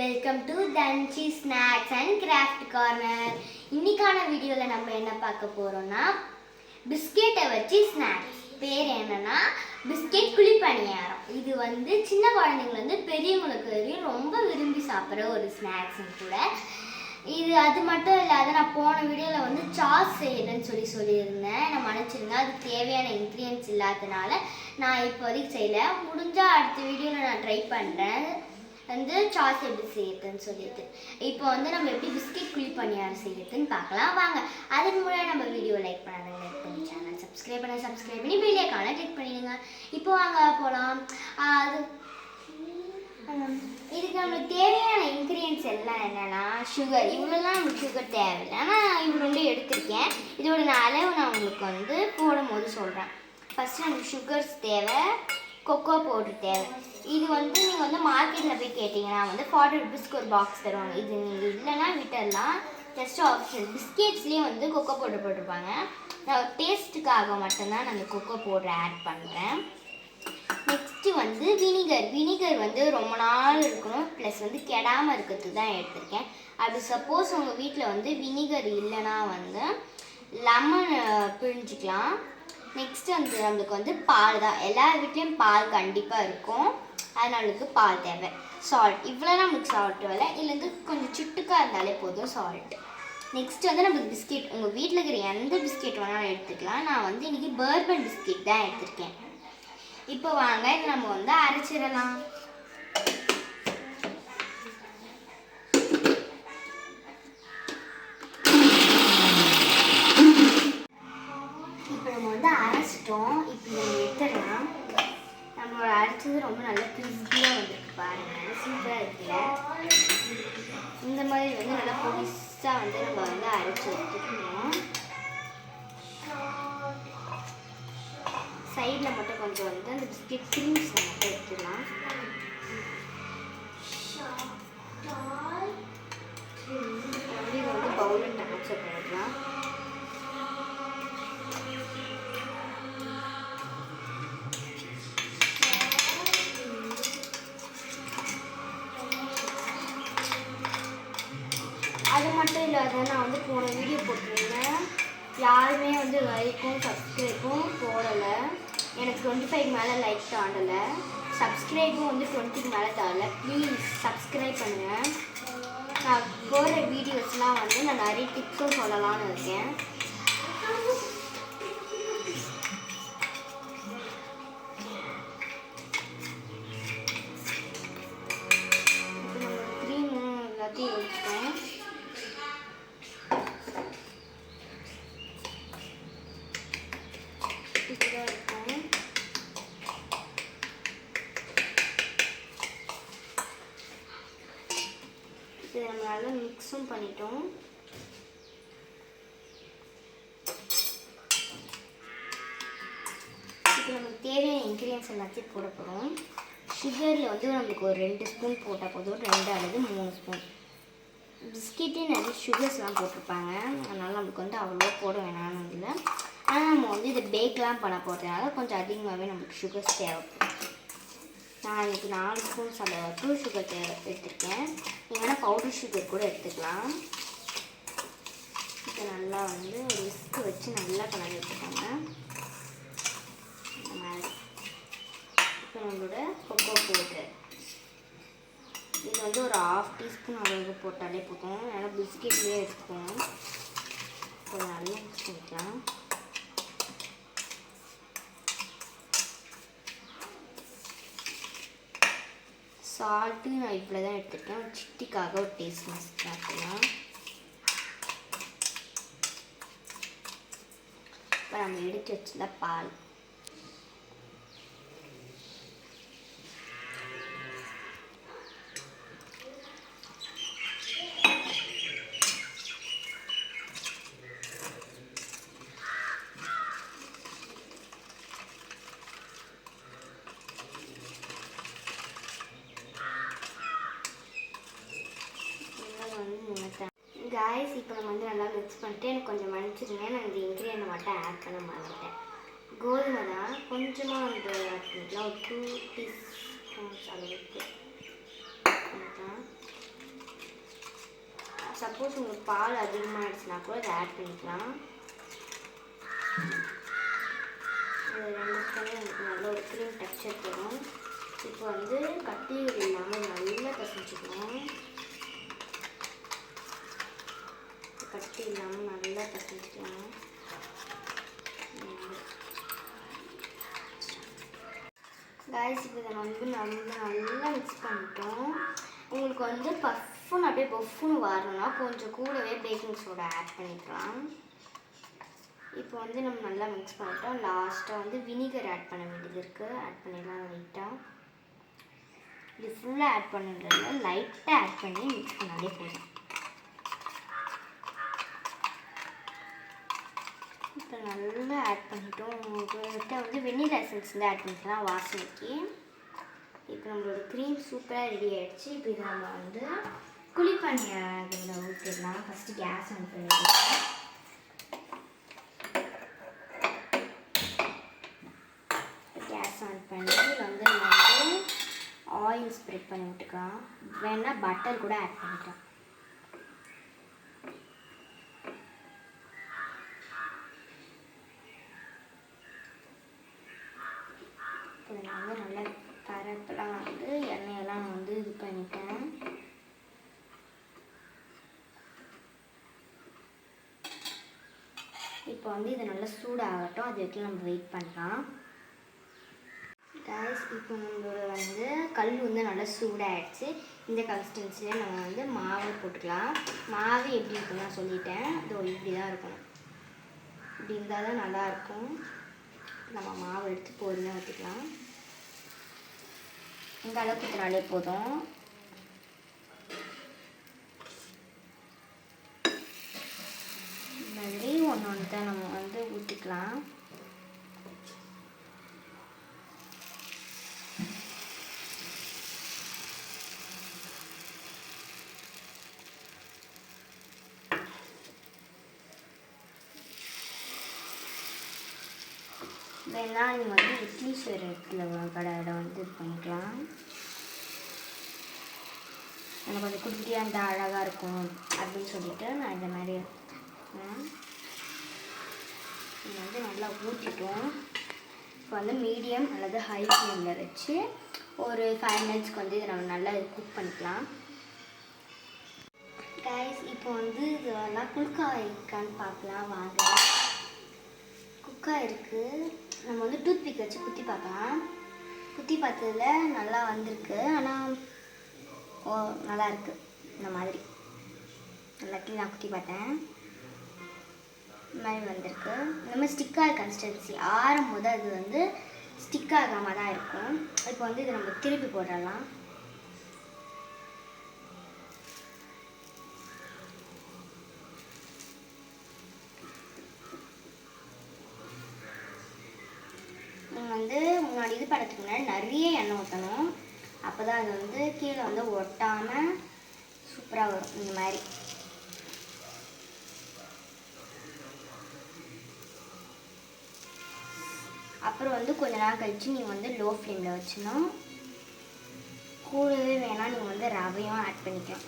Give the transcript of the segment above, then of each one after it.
Welcome to Dhanshi snacks and craft corner. இன்னைக்கான வீடியோவில் நம்ம என்ன பார்க்க போகிறோம்னா பிஸ்கெட்டை வச்சு ஸ்நாக்ஸ். பேர் என்னன்னா பிஸ்கெட் குழிப்பணியாரம். இது வந்து சின்ன குழந்தைங்கலேருந்து பெரியவங்களுக்கு வரையும் ரொம்ப விரும்பி சாப்பிட்ற ஒரு ஸ்நாக்ஸும் கூட. இது அது மட்டும் இல்லாத நான் போன வீடியோவில் வந்து சாஸ் செய்யணும்னு சொல்லியிருந்தேன். நான் மன்னிச்சிருங்க, அது தேவையான இன்க்ரீடியன்ஸ் இல்லாதனால நான் இப்போதைக்கு செய்யலை. முடிஞ்சால் அடுத்த வீடியோவில் நான் ட்ரை பண்ணுறேன் வந்து சாஸ் எப்படி செய்யறதுன்னு சொல்லிட்டு. இப்போ வந்து நம்ம எப்படி பிஸ்கெட் குழிப்பணியாரம் செய்யறதுன்னு பார்க்கலாம் வாங்க. அதுக்கு முன்னாடி நம்ம வீடியோ லைக் பண்ணாங்க, லைக் பண்ணி சேனல் சப்ஸ்கிரைப் பண்ணி பெல் ஐகானை கிளிக் பண்ணிடுங்க. இப்போ வாங்க போகலாம். இதுக்கு நம்மளுக்கு தேவையான இன்க்ரீடியன்ஸ் எல்லாம் என்னென்னா சுகர். இவ்வளோலாம் நம்மளுக்கு சுகர் தேவையில்லை, ஆனால் இவ்வளோ எடுத்திருக்கேன். இதோட அளவு நான் உங்களுக்கு வந்து போடும் போது சொல்கிறேன். ஃபஸ்ட்டு நமக்கு சுகர்ஸ் தேவை, கொக்கோ பவுடர் தேவை. இது வந்து நீங்கள் வந்து மார்க்கெட்டில் போய் கேட்டிங்கன்னா வந்து 40 ருபீஸ்க்கு ஒரு பாக்ஸ் தருவாங்க. இது நீங்கள் இல்லைன்னா விட்டுடலாம், ஜஸ்ட் ஆப்ஷன். பிஸ்கெட்ஸ்லேயே வந்து கொக்கோ பவுடர் போட்டிருப்பாங்க. நான் டேஸ்ட்டுக்காக மட்டும்தான் நான் அந்த கொக்கோ பவுடர் ஆட் பண்ணுறேன். நெக்ஸ்ட்டு வந்து வினிகர் வந்து ரொம்ப நாள் இருக்கணும், ப்ளஸ் வந்து கெடாமல் இருக்கிறதுக்கு தான் எடுத்திருக்கேன். அப்படி சப்போஸ் உங்கள் வீட்டில் வந்து வினிகர் இல்லைன்னா வந்து லெமன் பிழிஞ்சிக்கலாம். நெக்ஸ்ட்டு வந்து நம்மளுக்கு வந்து பால் தான். எல்லா வீட்லேயும் பால் கண்டிப்பாக இருக்கும், அதனாலுக்கு பால் தேவை. சால்ட், இவ்வளோ நம்மளுக்கு சால்ட் வேலை, இல்லைந்து கொஞ்சம் சுட்டுக்காக இருந்தாலே போதும் சால்ட். நெக்ஸ்ட் வந்து நம்மளுக்கு பிஸ்கெட், உங்கள் வீட்டில் இருக்கிற எந்த பிஸ்கெட் வேணாலும் எடுத்துக்கலாம். நான் வந்து இன்றைக்கி பர்பன் பிஸ்கெட் தான் எடுத்திருக்கேன். இப்போ வாங்க இதை நம்ம வந்து அரைச்சிடலாம். இப்போ நம்ம வந்து அரைச்சிட்டோம். இப்போ நம்ம எடுத்துடலாம். நம்மளோட அரைச்சது ரொம்ப நல்லா கிறிஸ்பியாக வந்துருக்கு பாருங்கள், சூப்பராக இருக்குல்ல. இந்த மாதிரி வந்து நல்லா பொடிசாக வந்து நம்ம வந்து அரைச்சி எடுத்துக்கணும். சைடில் மட்டும் கொஞ்சம் வந்து அந்த பிஸ்கெட் க்ரீம்ஸ் மட்டும் எடுத்துடலாம். இதை வந்து பவுலில் ட்ரான்ஸ்ஃபர் பண்ணிடலாம். அது மட்டும் இல்லாத நான் வந்து போன வீடியோ போட்டிருந்தேன், யாருமே வந்து லைக்கும் சப்ஸ்கிரைப்பும் போடலை. எனக்கு 25 மேலே லைக் தாண்டலை, சப்ஸ்கிரைப்பும் வந்து 20க்கு மேலே தாண்டலை. ப்ளீஸ் சப்ஸ்கிரைப் பண்ணுங்கள். நான் போகிற வீடியோஸ்லாம் வந்து நான் நிறைய டிப்ஸும் சொல்லலாம்னு இருக்கேன். இப்போ நம்ம க்ரீமு எல்லாத்தையும் வச்சுட்டோம். இதை நம்ம நல்லா மிக்ஸும் பண்ணிட்டோம். இப்போ நமக்கு தேவையான இன்க்ரீடியன்ஸ் எல்லாத்தையும் போட போகிறோம். சுகரில் வந்து நம்மளுக்கு ஒரு 2 ஸ்பூன் போட்டால் போதும், 2 அல்லது 3 ஸ்பூன். பிஸ்கெட்டே நிறைய சுகர்ஸ்லாம் போட்டிருப்பாங்க, அதனால் நம்மளுக்கு வந்து அவ்வளோவா போட வேணாம்னு இல்லை. ஆனால் நம்ம வந்து இதை பேக்லாம் பண்ண போகிறதுனால கொஞ்சம் அதிகமாகவே நம்மளுக்கு சுகர்ஸ் தேவைப்படும். நான் இன்றைக்கி 4 ஸ்பூன்ஸ் அளவுக்கு சுகர் எடுத்துருக்கேன். நீங்கள் பவுடர் சுகர் கூட எடுத்துக்கலாம். இதை நல்லா வந்து ஒரு விஸ்க் வச்சு நல்லா கலந்து எடுத்துக்காங்க. இப்போ நம்மளோட கொக்கோ பவுடர் இது வந்து ஒரு 1/2 டீஸ்பூன் அளவுக்கு போட்டாலே போதும், நல்லா பிஸ்கெட்லேயே எடுத்துக்கணும். இப்போ நல்லா மிக்ஸ் பண்ணிக்கலாம். சால்ட்டு நான் இவ்வளோ தான் எடுத்துருக்கேன், ஒரு சிட்டிக்காக ஒரு டேஸ்ட் மஸ்ட் பார்க்கலாம். இப்போ நம்ம எடுத்து வச்சுல பால், காய்ஸ். இப்போ நம்ம வந்து நல்லா மிக்ஸ் பண்ணிட்டு, எனக்கு கொஞ்சம் மன்னிச்சிருங்க, நான் இந்த இன்க்ரீடியன்ட் மட்டும் ஆட் பண்ண மாட்டேன். கோதுமை தான் கொஞ்சமாக வந்து ஆட் பண்ணிக்கலாம், ஒரு 2 டீஸ்பூன்ஸ் அளவுக்கு. சப்போஸ் உங்களுக்கு பால் அதிகமாகிடுச்சுன்னா கூட இதை ஆட் பண்ணிக்கலாம். இது 2 ஸ்பூனே உங்களுக்கு நல்ல ஒரு க்ரீம் டெக்ஸ்சர் தரும். இப்போ வந்து கட்டிகள் இல்லாமல் நல்லா பிசைஞ்சுக்கணும். கட்டி இல்லாமல் நல்லா பிசைஞ்சிக்கலாம். காய்ஸ் இப்போ இதை வந்து நல்லா மிக்ஸ் பண்ணிட்டோம். உங்களுக்கு வந்து பஃப்னு அப்படியே பஃப்னு வரணும்னா கொஞ்சம் கூடவே பேக்கிங் சோடா ஆட் பண்ணிக்கலாம். இப்போ வந்து நம்ம நல்லா மிக்ஸ் பண்ணிட்டோம். லாஸ்ட்டாக வந்து வினிகர் ஆட் பண்ண வேண்டியது இருக்குது. ஆட் பண்ணிடலாம் லைட்டாக. இது ஃபுல்லாக ஆட் பண்ணுறதுல லைட்டாக ஆட் பண்ணி மிக்ஸ் பண்ணாலே போதும். இப்போ நல்லா ஆட் பண்ணிட்டோம். உங்கள்கிட்ட வந்து வெண்ணிலா எசன்ஸ் வந்து ஆட் பண்ணிக்கலாம் வாசனைக்கு. இப்போ நம்மளோட க்ரீம் சூப்பராக ரெடி ஆகிடுச்சு. இப்போ இதை நம்ம வந்து குழிப்பணியை அதில் ஊற்றிடலாம். ஃபஸ்ட்டு கேஸ் ஆன் பண்ணிடலாம். கேஸ் ஆன் பண்ணி வந்து ஆயில் ஸ்ப்ரெட் பண்ணி விட்டுக்கலாம். வேணால் பட்டர் கூட ஆட் பண்ணிக்கலாம். இப்போ நான் வந்து நல்லா பரப்பெல்லாம் வந்து எண்ணெயெல்லாம் நான் வந்து இது பண்ணிட்டேன். இப்போ வந்து இது நல்லா சூடாகட்டும். அது வரைக்கும் நம்ம வெயிட் பண்ணலாம். கைஸ் இப்போ நம்மளோட வந்து கல் வந்து நல்லா சூடாகிடுச்சு. இந்த கன்சிஸ்டன்சியில் நம்ம வந்து மாவை போட்டுக்கலாம். மாவு எப்படி இருக்குன்னு நான் சொல்லிட்டேன். இதோ இப்படி தான் இருக்கணும். இப்படி இருந்தால் தான் நல்லாயிருக்கும். நம்ம மாவு எடுத்து பொறுமையாக ஊற்றிக்கலாம். இந்த அளவுக்கு ஊற்றினாலே போதும். இந்த மாதிரி ஒன்று தான் நம்ம வந்து ஊற்றிக்கலாம். வேணா நீங்கள் வந்து இட்லி செய்கிற இடத்துல கடையில் வந்து இது பண்ணிக்கலாம். எனக்கு கொஞ்சம் குட்டியாக அந்த அழகாக இருக்கும் அப்படின்னு சொல்லிட்டு நான் இந்த மாதிரி வந்து நல்லா ஊற்றிட்டோம். இப்போ வந்து மீடியம் அல்லது ஹை ஃப்ளேமில் வச்சு ஒரு 5 மினிட்ஸ்க்கு வந்து இதை நம்ம நல்லா குக் பண்ணிக்கலாம். கைஸ் இப்போ வந்து இதெல்லாம் குலுக்காய் இருக்கான்னு பார்க்கலாம் வாங்க. குக்காய் இருக்குது. நம்ம வந்து டூத் பிக் வச்சு குத்தி பார்க்கலாம். குத்தி பார்த்ததில் நல்லா வந்திருக்கு. ஆனால் நல்லா இருக்குது. இந்த மாதிரி எல்லாத்தையும் நான் குத்தி பார்த்தேன். இந்த மாதிரி வந்திருக்கு. இந்த மாதிரி ஸ்டிக்காக கன்சிஸ்டன்சி ஆறும் போது அது வந்து ஸ்டிக் ஆகாமல் தான் இருக்கும். இப்போ வந்து இதை நம்ம திருப்பி போடலாம். வந்து முன்னாடி இது பண்ணுறதுக்கு முன்னாடி நிறைய எண்ணெய் ஊற்றணும். அப்போ தான் அது வந்து கீழே வந்து ஒட்டாமல் சூப்பராக வரும். இந்த மாதிரி அப்புறம் வந்து கொஞ்ச நேரம் கழித்து நீங்கள் வந்து லோ ஃப்ளேமில் வச்சுணும். கூடவே வேணால் நீங்கள் வந்து ரவையும் ஆட் பண்ணிக்கலாம்.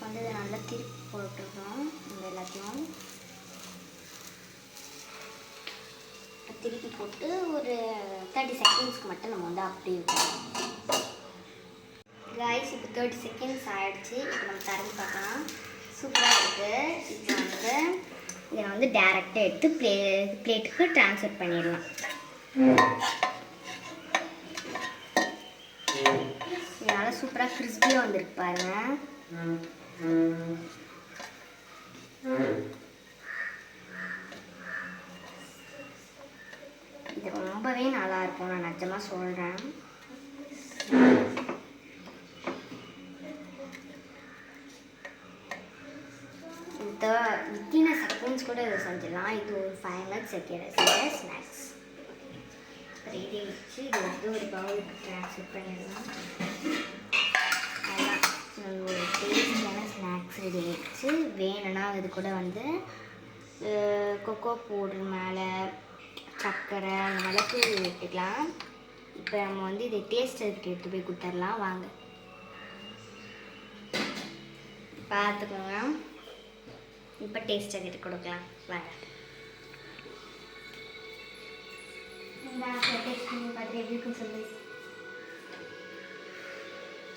வந்து இதை நல்லா திருப்பி போட்டுருக்கோம். இந்த எல்லாத்தையும் திருப்பி போட்டு ஒரு 30 செகண்ட்ஸ்க்கு மட்டும் நம்ம வந்து அப்படி இருக்கோம். கைஸ் இப்போ 30 செகண்ட்ஸ் ஆகிடுச்சு. இப்போ நம்ம திறந்து பார்க்கலாம். சூப்பராக இருக்குது. இப்போ வந்து இதை வந்து டேரெக்டாக எடுத்து பிளேட்டுக்கு ட்ரான்ஸ்ஃபர் பண்ணிடலாம். இதனால் சூப்பராக கிறிஸ்பியாக வந்துருக்கு பாருங்கள். இது ரொம்பவே நல்லா இருக்கும். நான் நிஜமாக சொல்கிறேன். வித்தின செகண்ட்ஸ் கூட இதை செஞ்சிடலாம். இது ஒரு 5 மினிட்ஸ் செஞ்ச ஸ்நாக்ஸ் ரெடி ஆகிடுச்சு. இது வந்து ஒரு பவுலுக்கு ட்ரான்ஸ்ஃபர் பண்ணிடலாம். அதான் ஒரு டேஸ்டியான ஸ்நாக்ஸ் ரெடி ஆகிடுச்சு. வேணும்னா இது கூட வந்து கொக்கோ பவுடர் மேலே சர்க்கரை அந்த மிளகு விட்டுக்கலாம். இப்போ நம்ம வந்து இதை டேஸ்ட் எடுத்து போய் கொடுத்துடலாம் வாங்க. பார்த்துக்கோங்க. இப்போ டேஸ்ட் எடுத்து கொடுக்கலாம் வாங்க. டேஸ்ட் பண்ணி பார்த்துட்டு எப்படி இருக்குன்னு சொல்லு.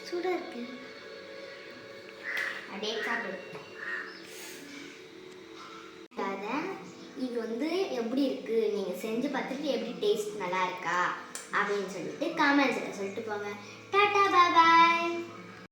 சூடாக இருக்கு. அப்படியே சாப்பிடு. இது வந்து எப்படி இருக்கு, நீங்கள் செஞ்சு பார்த்துட்டு எப்படி டேஸ்ட் நல்லா இருக்கா அப்படின்னு சொல்லிட்டு கமெண்ட்ஸில் சொல்லிட்டு போங்க. டாடா பாய் பாய்.